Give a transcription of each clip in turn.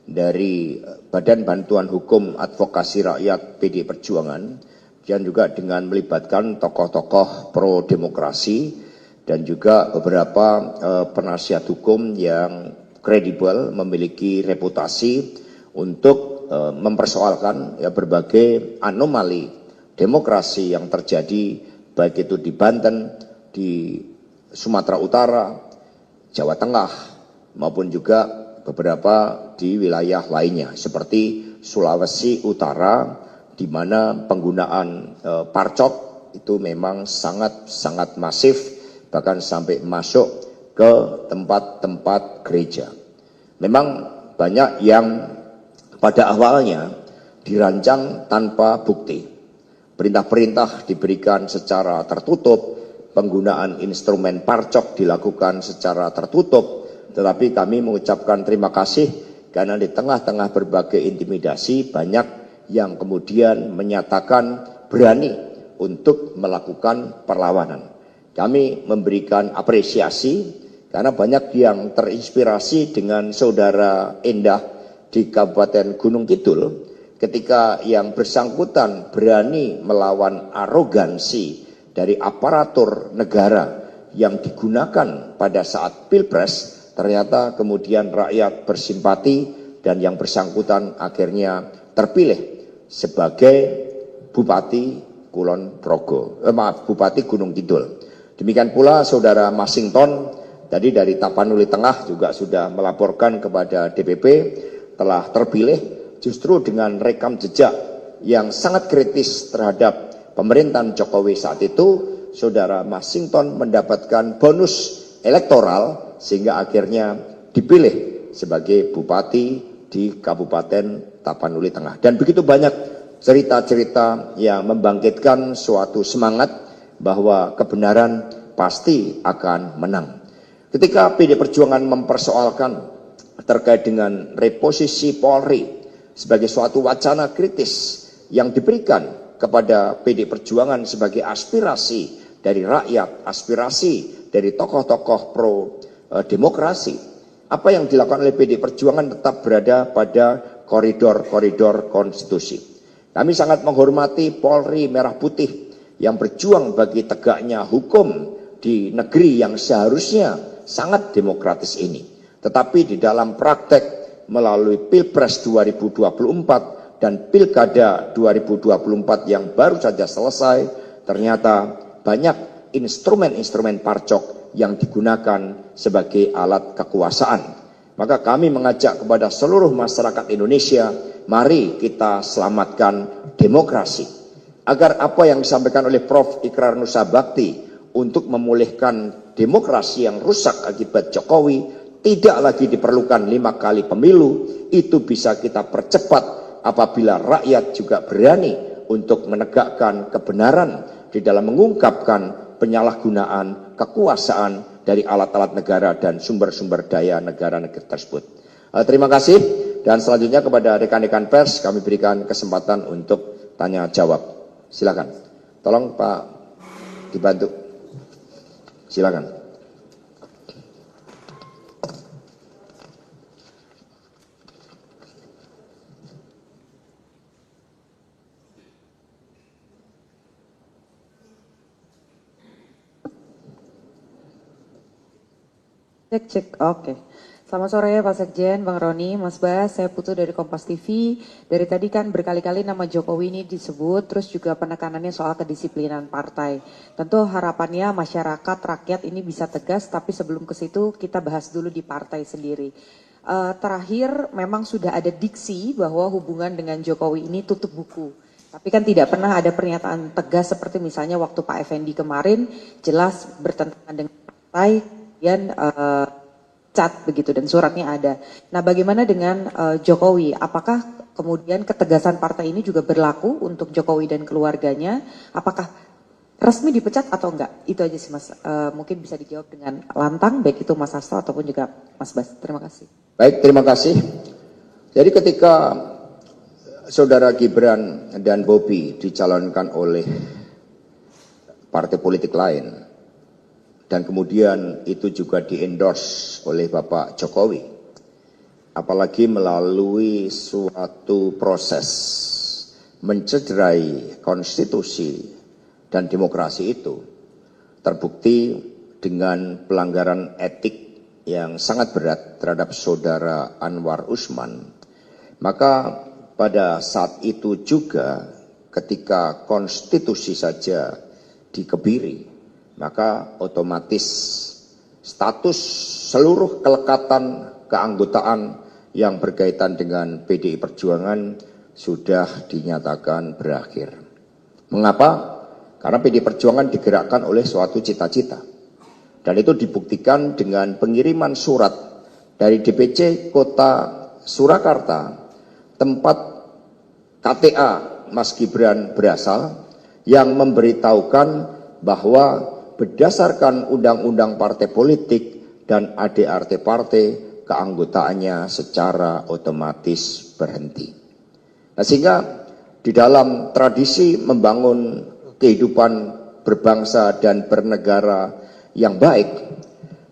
dari Badan Bantuan Hukum Advokasi Rakyat PD Perjuangan, dan juga dengan melibatkan tokoh-tokoh pro demokrasi dan juga beberapa penasihat hukum yang kredibel, memiliki reputasi untuk mempersoalkan berbagai anomali demokrasi yang terjadi, baik itu di Banten, di Sumatera Utara, Jawa Tengah, maupun juga beberapa di wilayah lainnya seperti Sulawesi Utara, di mana penggunaan parcok itu memang sangat masif, bahkan sampai masuk ke tempat-tempat gereja. Memang banyak yang pada awalnya dirancang tanpa bukti. Perintah-perintah diberikan secara tertutup, penggunaan instrumen parcok dilakukan secara tertutup, tetapi kami mengucapkan terima kasih karena di tengah-tengah berbagai intimidasi banyak yang kemudian menyatakan berani untuk melakukan perlawanan. Kami memberikan apresiasi karena banyak yang terinspirasi dengan saudara Endah di Kabupaten Gunung Kidul ketika yang bersangkutan berani melawan arogansi dari aparatur negara yang digunakan pada saat Pilpres. Ternyata kemudian rakyat bersimpati dan yang bersangkutan akhirnya terpilih sebagai Bupati Bupati Gunung Kidul. Demikian pula saudara Masington tadi dari Tapanuli Tengah juga sudah melaporkan kepada DPP telah terpilih justru dengan rekam jejak yang sangat kritis terhadap pemerintahan Jokowi saat itu. Saudara Masington mendapatkan bonus elektoral sehingga akhirnya dipilih sebagai bupati di Kabupaten Tapanuli Tengah. Dan begitu banyak cerita-cerita yang membangkitkan suatu semangat bahwa kebenaran pasti akan menang. Ketika PD Perjuangan mempersoalkan terkait dengan reposisi Polri sebagai suatu wacana kritis yang diberikan kepada PD Perjuangan sebagai aspirasi dari rakyat, aspirasi dari tokoh-tokoh pro demokrasi, apa yang dilakukan oleh PD Perjuangan tetap berada pada koridor-koridor konstitusi. Kami sangat menghormati Polri Merah Putih yang berjuang bagi tegaknya hukum di negeri yang seharusnya sangat demokratis ini. Tetapi di dalam praktek melalui Pilpres 2024 dan Pilkada 2024 yang baru saja selesai, ternyata banyak instrumen-instrumen parcok yang digunakan sebagai alat kekuasaan. Maka kami mengajak kepada seluruh masyarakat Indonesia, mari kita selamatkan demokrasi. Agar apa yang disampaikan oleh Prof. Ikrar Nusa Bakti untuk memulihkan demokrasi yang rusak akibat Jokowi, tidak lagi diperlukan 5 kali pemilu, itu bisa kita percepat apabila rakyat juga berani untuk menegakkan kebenaran di dalam mengungkapkan penyalahgunaan kekuasaan dari alat-alat negara dan sumber-sumber daya negara-negara tersebut. Terima kasih, dan selanjutnya kepada rekan-rekan pers kami berikan kesempatan untuk tanya jawab. Silakan. Tolong Pak dibantu. Silakan. Cek. Oke. Selamat sore Pak Sekjen, Bang Roni, Mas Bas, saya Putu dari Kompas TV. Dari tadi kan berkali-kali nama Jokowi ini disebut, terus juga penekanannya soal kedisiplinan partai. Tentu harapannya masyarakat, rakyat ini bisa tegas, tapi sebelum ke situ kita bahas dulu di partai sendiri. Terakhir memang sudah ada diksi bahwa hubungan dengan Jokowi ini tutup buku. Tapi kan tidak pernah ada pernyataan tegas seperti misalnya waktu Pak Effendi kemarin jelas bertentangan dengan partai, kemudian cat begitu dan suratnya ada. Nah, bagaimana dengan Jokowi? Apakah kemudian ketegasan partai ini juga berlaku untuk Jokowi dan keluarganya? Apakah resmi dipecat atau enggak? Itu aja sih Mas. Mungkin bisa dijawab dengan lantang, baik itu Mas Hasto ataupun juga Mas Bas. Terima kasih. Baik, terima kasih. Jadi ketika Saudara Gibran dan Bobi dicalonkan oleh partai politik lain, dan kemudian itu juga di-endorse oleh Bapak Jokowi, apalagi melalui suatu proses mencederai konstitusi dan demokrasi itu terbukti dengan pelanggaran etik yang sangat berat terhadap saudara Anwar Usman, maka pada saat itu juga ketika konstitusi saja dikebiri, maka otomatis status seluruh kelekatan keanggotaan yang berkaitan dengan PDI Perjuangan sudah dinyatakan berakhir. Mengapa? Karena PDI Perjuangan digerakkan oleh suatu cita-cita. Dan itu dibuktikan dengan pengiriman surat dari DPC Kota Surakarta, tempat KTA Mas Gibran berasal, yang memberitahukan bahwa berdasarkan undang-undang partai politik dan ADART partai, keanggotaannya secara otomatis berhenti. Nah, sehingga di dalam tradisi membangun kehidupan berbangsa dan bernegara yang baik,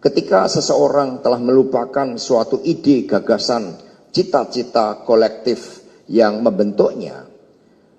ketika seseorang telah melupakan suatu ide, gagasan, cita-cita kolektif yang membentuknya,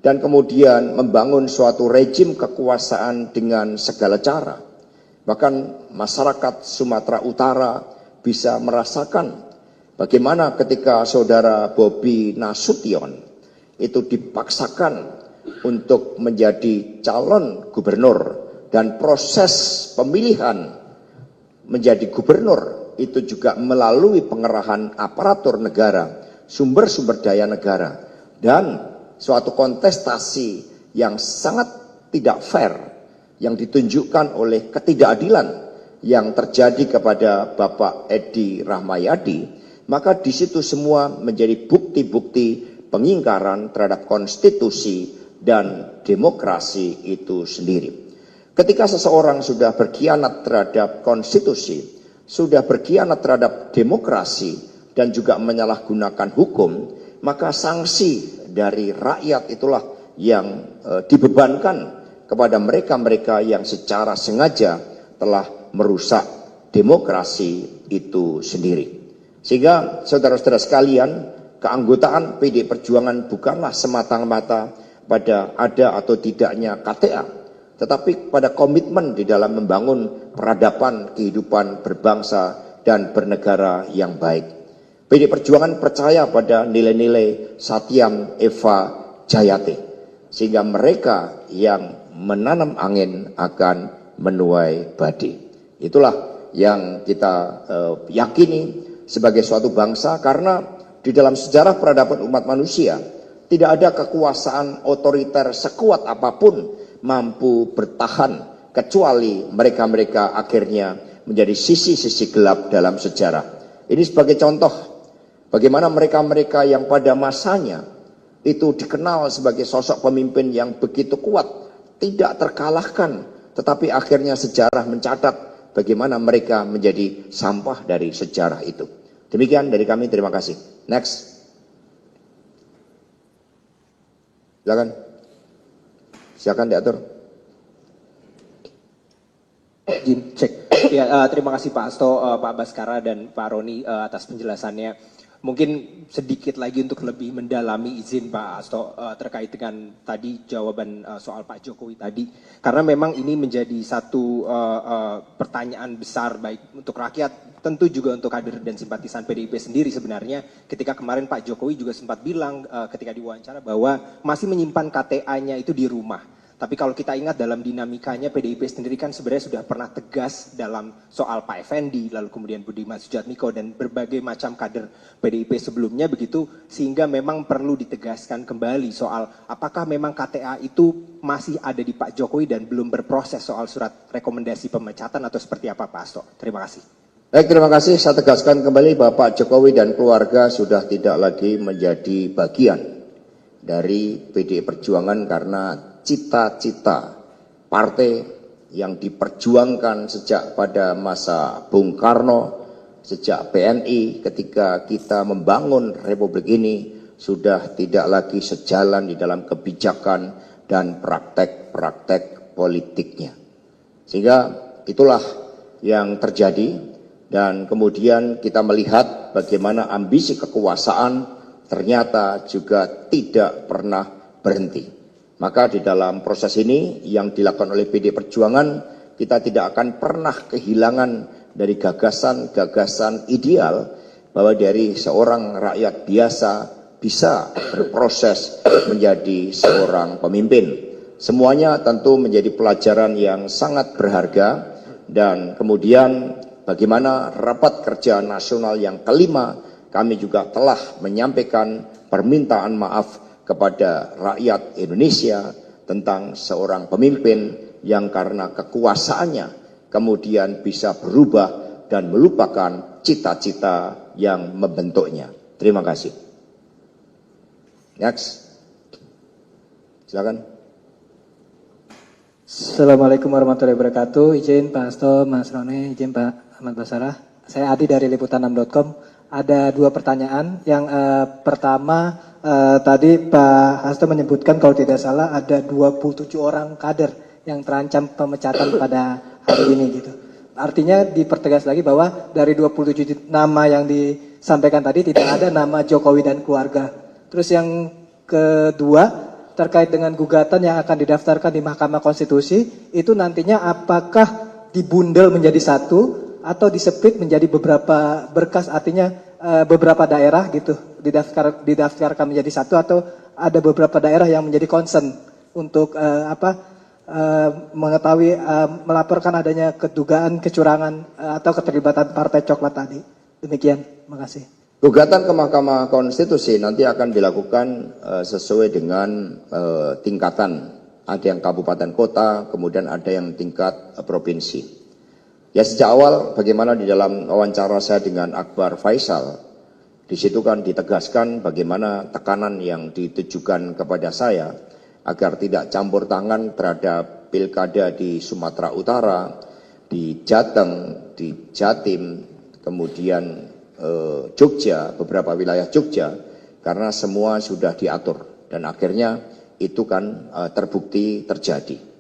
dan kemudian membangun suatu rejim kekuasaan dengan segala cara, bahkan masyarakat Sumatera Utara bisa merasakan bagaimana ketika saudara Bobi Nasution itu dipaksakan untuk menjadi calon gubernur, dan proses pemilihan menjadi gubernur itu juga melalui pengerahan aparatur negara, sumber-sumber daya negara, dan suatu kontestasi yang sangat tidak fair yang ditunjukkan oleh ketidakadilan yang terjadi kepada Bapak Edi Rahmayadi, maka di situ semua menjadi bukti-bukti pengingkaran terhadap konstitusi dan demokrasi itu sendiri. Ketika seseorang sudah berkhianat terhadap konstitusi, sudah berkhianat terhadap demokrasi, dan juga menyalahgunakan hukum, maka sanksi dari rakyat itulah yang dibebankan kepada mereka-mereka yang secara sengaja telah merusak demokrasi itu sendiri. Sehingga saudara-saudara sekalian, keanggotaan PDI Perjuangan bukanlah semata-mata pada ada atau tidaknya KTA, tetapi pada komitmen di dalam membangun peradaban kehidupan berbangsa dan bernegara yang baik. PDI Perjuangan percaya pada nilai-nilai Satyam Eva Jayate, sehingga mereka yang menanam angin akan menuai padi. Itulah yang kita yakini sebagai suatu bangsa, karena di dalam sejarah peradaban umat manusia tidak ada kekuasaan otoriter sekuat apapun mampu bertahan kecuali mereka-mereka akhirnya menjadi sisi-sisi gelap dalam sejarah. Ini sebagai contoh bagaimana mereka-mereka yang pada masanya itu dikenal sebagai sosok pemimpin yang begitu kuat, tidak terkalahkan, tetapi akhirnya sejarah mencatat bagaimana mereka menjadi sampah dari sejarah itu. Demikian dari kami, terima kasih. Next. Silakan diatur. Cek. Ya, terima kasih Pak Hasto, Pak Baskara, dan Pak Roni atas penjelasannya. Mungkin sedikit lagi untuk lebih mendalami, izin Pak Hasto, terkait dengan tadi jawaban soal Pak Jokowi tadi. Karena memang ini menjadi satu pertanyaan besar baik untuk rakyat, tentu juga untuk kader dan simpatisan PDIP sendiri sebenarnya. Ketika kemarin Pak Jokowi juga sempat bilang ketika diwawancara bahwa masih menyimpan KTA-nya itu di rumah. Tapi kalau kita ingat dalam dinamikanya PDIP sendiri kan sebenarnya sudah pernah tegas dalam soal Pak Effendi, lalu kemudian Budiman Sujatmiko dan berbagai macam kader PDIP sebelumnya begitu, sehingga memang perlu ditegaskan kembali soal apakah memang KTA itu masih ada di Pak Jokowi dan belum berproses soal surat rekomendasi pemecatan atau seperti apa Pak Hasto. Terima kasih. Baik, terima kasih. Saya tegaskan kembali bahwa Pak Jokowi dan keluarga sudah tidak lagi menjadi bagian dari PDI Perjuangan, karena cita-cita partai yang diperjuangkan sejak pada masa Bung Karno, sejak PNI ketika kita membangun Republik ini sudah tidak lagi sejalan di dalam kebijakan dan praktek-praktek politiknya. Sehingga itulah yang terjadi, dan kemudian kita melihat bagaimana ambisi kekuasaan ternyata juga tidak pernah berhenti. Maka di dalam proses ini yang dilakukan oleh PD Perjuangan, kita tidak akan pernah kehilangan dari gagasan-gagasan ideal bahwa dari seorang rakyat biasa bisa berproses menjadi seorang pemimpin. Semuanya tentu menjadi pelajaran yang sangat berharga, dan kemudian bagaimana rapat kerja nasional yang kelima kami juga telah menyampaikan permintaan maaf kepada rakyat Indonesia tentang seorang pemimpin yang karena kekuasaannya kemudian bisa berubah dan melupakan cita-cita yang membentuknya. Terima kasih. Next. Silakan. Assalamualaikum warahmatullahi wabarakatuh. Izin Pak Hasto, Mas Roni, izin Pak Ahmad Basarah. Saya Adi dari liputan6.com. Ada dua pertanyaan. Yang pertama, tadi Pak Hasto menyebutkan kalau tidak salah ada 27 orang kader yang terancam pemecatan pada hari ini gitu. Artinya dipertegas lagi bahwa dari 27 nama yang disampaikan tadi tidak ada nama Jokowi dan keluarga. Terus yang kedua, terkait dengan gugatan yang akan didaftarkan di Mahkamah Konstitusi, itu nantinya apakah dibundel menjadi satu atau diseplit menjadi beberapa berkas, artinya beberapa daerah gitu didaftarkan menjadi satu, atau ada beberapa daerah yang menjadi concern untuk mengetahui melaporkan adanya kedugaan kecurangan atau keterlibatan partai coklat tadi. Demikian, terima kasih. Gugatan ke Mahkamah Konstitusi nanti akan dilakukan sesuai dengan tingkatan. Ada yang kabupaten kota, kemudian ada yang tingkat provinsi. Ya sejak awal bagaimana di dalam wawancara saya dengan Akbar Faisal, di situ kan ditegaskan bagaimana tekanan yang ditujukan kepada saya agar tidak campur tangan terhadap pilkada di Sumatera Utara, di Jateng, di Jatim, kemudian Jogja, beberapa wilayah Jogja, karena semua sudah diatur dan akhirnya itu kan terbukti terjadi.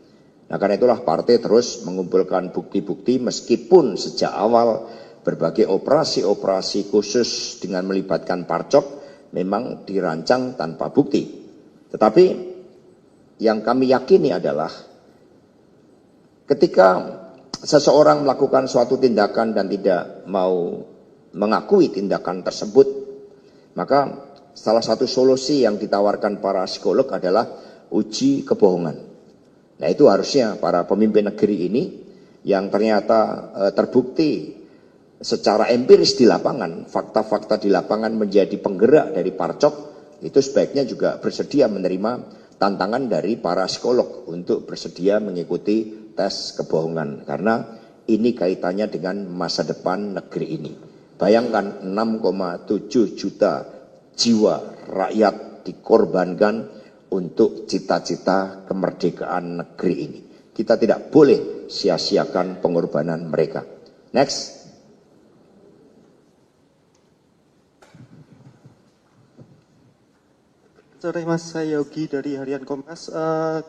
Nah karena itulah partai terus mengumpulkan bukti-bukti meskipun sejak awal berbagai operasi-operasi khusus dengan melibatkan parcok memang dirancang tanpa bukti. Tetapi yang kami yakini adalah ketika seseorang melakukan suatu tindakan dan tidak mau mengakui tindakan tersebut, maka salah satu solusi yang ditawarkan para psikolog adalah uji kebohongan. Nah itu harusnya para pemimpin negeri ini yang ternyata terbukti secara empiris di lapangan, fakta-fakta di lapangan menjadi penggerak dari parcok, itu sebaiknya juga bersedia menerima tantangan dari para psikolog untuk bersedia mengikuti tes kebohongan, karena ini kaitannya dengan masa depan negeri ini. Bayangkan 6,7 juta jiwa rakyat dikorbankan untuk cita-cita kemerdekaan negeri ini. Kita tidak boleh sia-siakan pengorbanan mereka. Next. Sore Mas, saya Yogi dari Harian Kompas.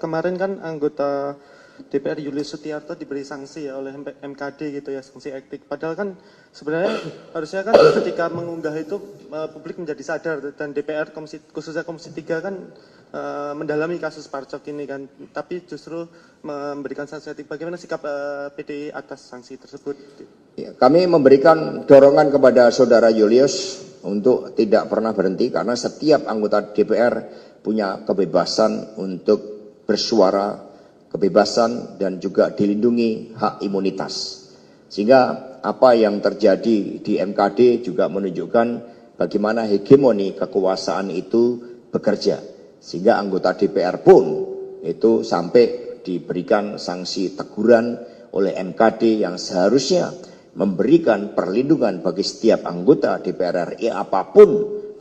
Kemarin kan anggota DPR Julius Setiarto diberi sanksi ya oleh MKD gitu ya, sanksi etik. Padahal kan sebenarnya harusnya kan ketika mengunggah itu publik menjadi sadar, dan DPR khususnya Komisi 3 kan mendalami kasus parcok ini kan, tapi justru memberikan sanksi etik. Bagaimana sikap PDI atas sanksi tersebut? Ya, kami memberikan dorongan kepada saudara Julius untuk tidak pernah berhenti, karena setiap anggota DPR punya kebebasan untuk bersuara, kebebasan dan juga dilindungi hak imunitas. Sehingga apa yang terjadi di MKD juga menunjukkan bagaimana hegemoni kekuasaan itu bekerja. Sehingga anggota DPR pun itu sampai diberikan sanksi teguran oleh MKD yang seharusnya memberikan perlindungan bagi setiap anggota DPR RI apapun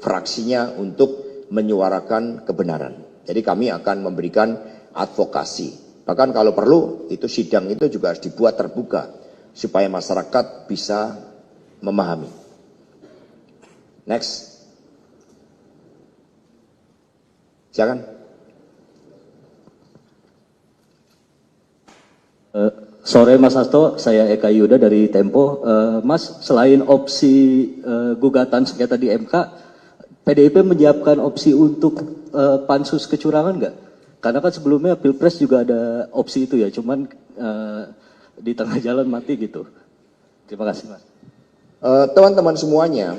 fraksinya untuk menyuarakan kebenaran. Jadi kami akan memberikan advokasi. Bahkan kalau perlu, itu sidang itu juga harus dibuat terbuka supaya masyarakat bisa memahami. Next. Silakan. Sore Mas Hasto, saya Eka Yuda dari Tempo. Mas, selain opsi gugatan sengketa di MK, PDIP menyiapkan opsi untuk pansus kecurangan nggak? Karena kan sebelumnya Pilpres juga ada opsi itu ya, cuman di tengah jalan mati gitu. Terima kasih Mas. Teman-teman semuanya,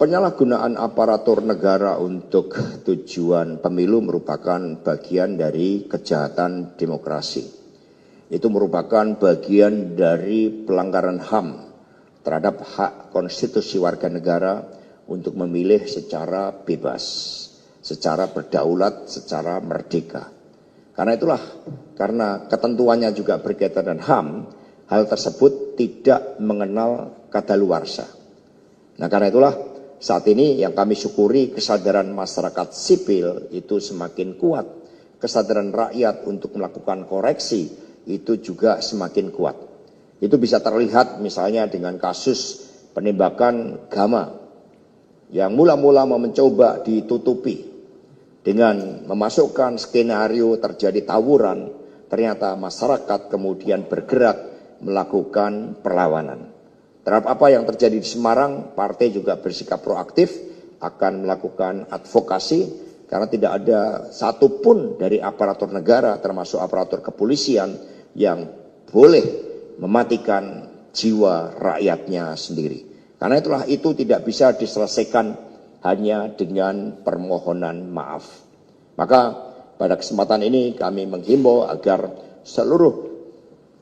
penyalahgunaan aparatur negara untuk tujuan pemilu merupakan bagian dari kejahatan demokrasi. Itu merupakan bagian dari pelanggaran HAM terhadap hak konstitusi warga negara untuk memilih secara bebas, secara berdaulat, secara merdeka. Karena itulah, karena ketentuannya juga berkaitan dengan HAM, hal tersebut tidak mengenal kadaluarsa. Nah, karena itulah saat ini yang kami syukuri kesadaran masyarakat sipil itu semakin kuat, kesadaran rakyat untuk melakukan koreksi itu juga semakin kuat. Itu bisa terlihat misalnya dengan kasus penembakan Gama yang mula-mula mencoba ditutupi dengan memasukkan skenario terjadi tawuran, ternyata masyarakat kemudian bergerak melakukan perlawanan. Terhadap apa yang terjadi di Semarang, partai juga bersikap proaktif akan melakukan advokasi karena tidak ada satupun dari aparatur negara termasuk aparatur kepolisian yang boleh mematikan jiwa rakyatnya sendiri. Karena itulah itu tidak bisa diselesaikan hanya dengan permohonan maaf. Maka pada kesempatan ini kami menghimbau agar seluruh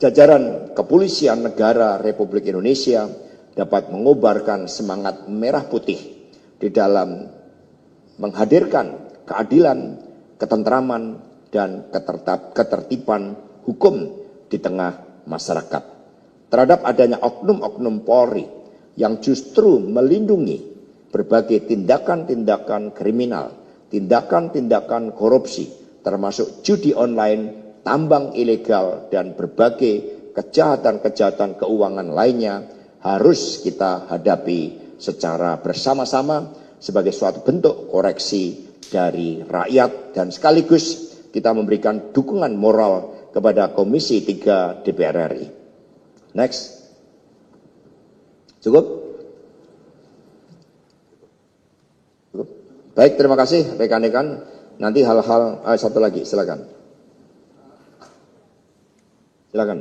jajaran kepolisian negara Republik Indonesia dapat mengobarkan semangat merah putih di dalam menghadirkan keadilan, ketentraman, dan ketertiban hukum di tengah masyarakat. Terhadap adanya oknum-oknum Polri yang justru melindungi berbagai tindakan-tindakan kriminal, tindakan-tindakan korupsi, termasuk judi online, tambang ilegal, dan berbagai kejahatan-kejahatan keuangan lainnya harus kita hadapi secara bersama-sama sebagai suatu bentuk koreksi dari rakyat dan sekaligus kita memberikan dukungan moral kepada Komisi 3 DPR RI. Next. Cukup? Cukup? Baik, terima kasih rekan-rekan. Nanti hal-hal, satu lagi, silakan. Silakan.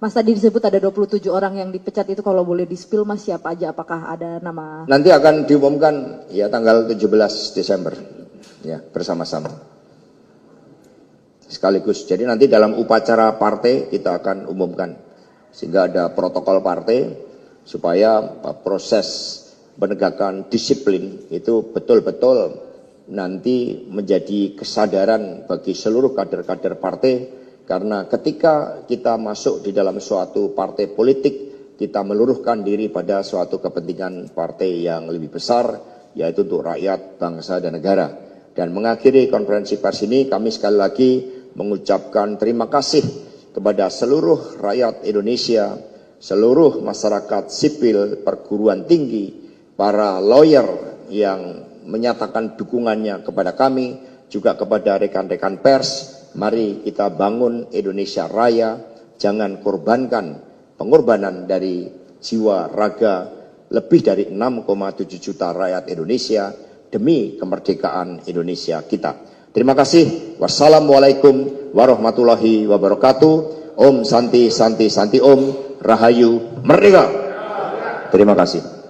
Mas tadi disebut ada 27 orang yang dipecat itu, kalau boleh di-spill Mas siapa aja, apakah ada nama? Nanti akan diumumkan ya tanggal 17 Desember ya bersama-sama. Sekaligus. Jadi nanti dalam upacara partai kita akan umumkan sehingga ada protokol partai supaya proses penegakan disiplin itu betul-betul nanti menjadi kesadaran bagi seluruh kader-kader partai. Karena ketika kita masuk di dalam suatu partai politik, kita meluruhkan diri pada suatu kepentingan partai yang lebih besar, yaitu untuk rakyat, bangsa, dan negara. Dan mengakhiri konferensi pers ini, kami sekali lagi mengucapkan terima kasih kepada seluruh rakyat Indonesia, seluruh masyarakat sipil, perguruan tinggi, para lawyer yang menyatakan dukungannya kepada kami, juga kepada rekan-rekan pers. Mari kita bangun Indonesia Raya, jangan korbankan pengorbanan dari jiwa raga lebih dari 6,7 juta rakyat Indonesia demi kemerdekaan Indonesia kita. Terima kasih. Wassalamualaikum warahmatullahi wabarakatuh. Om Santi Santi Santi Om. Rahayu Merdeka. Terima kasih.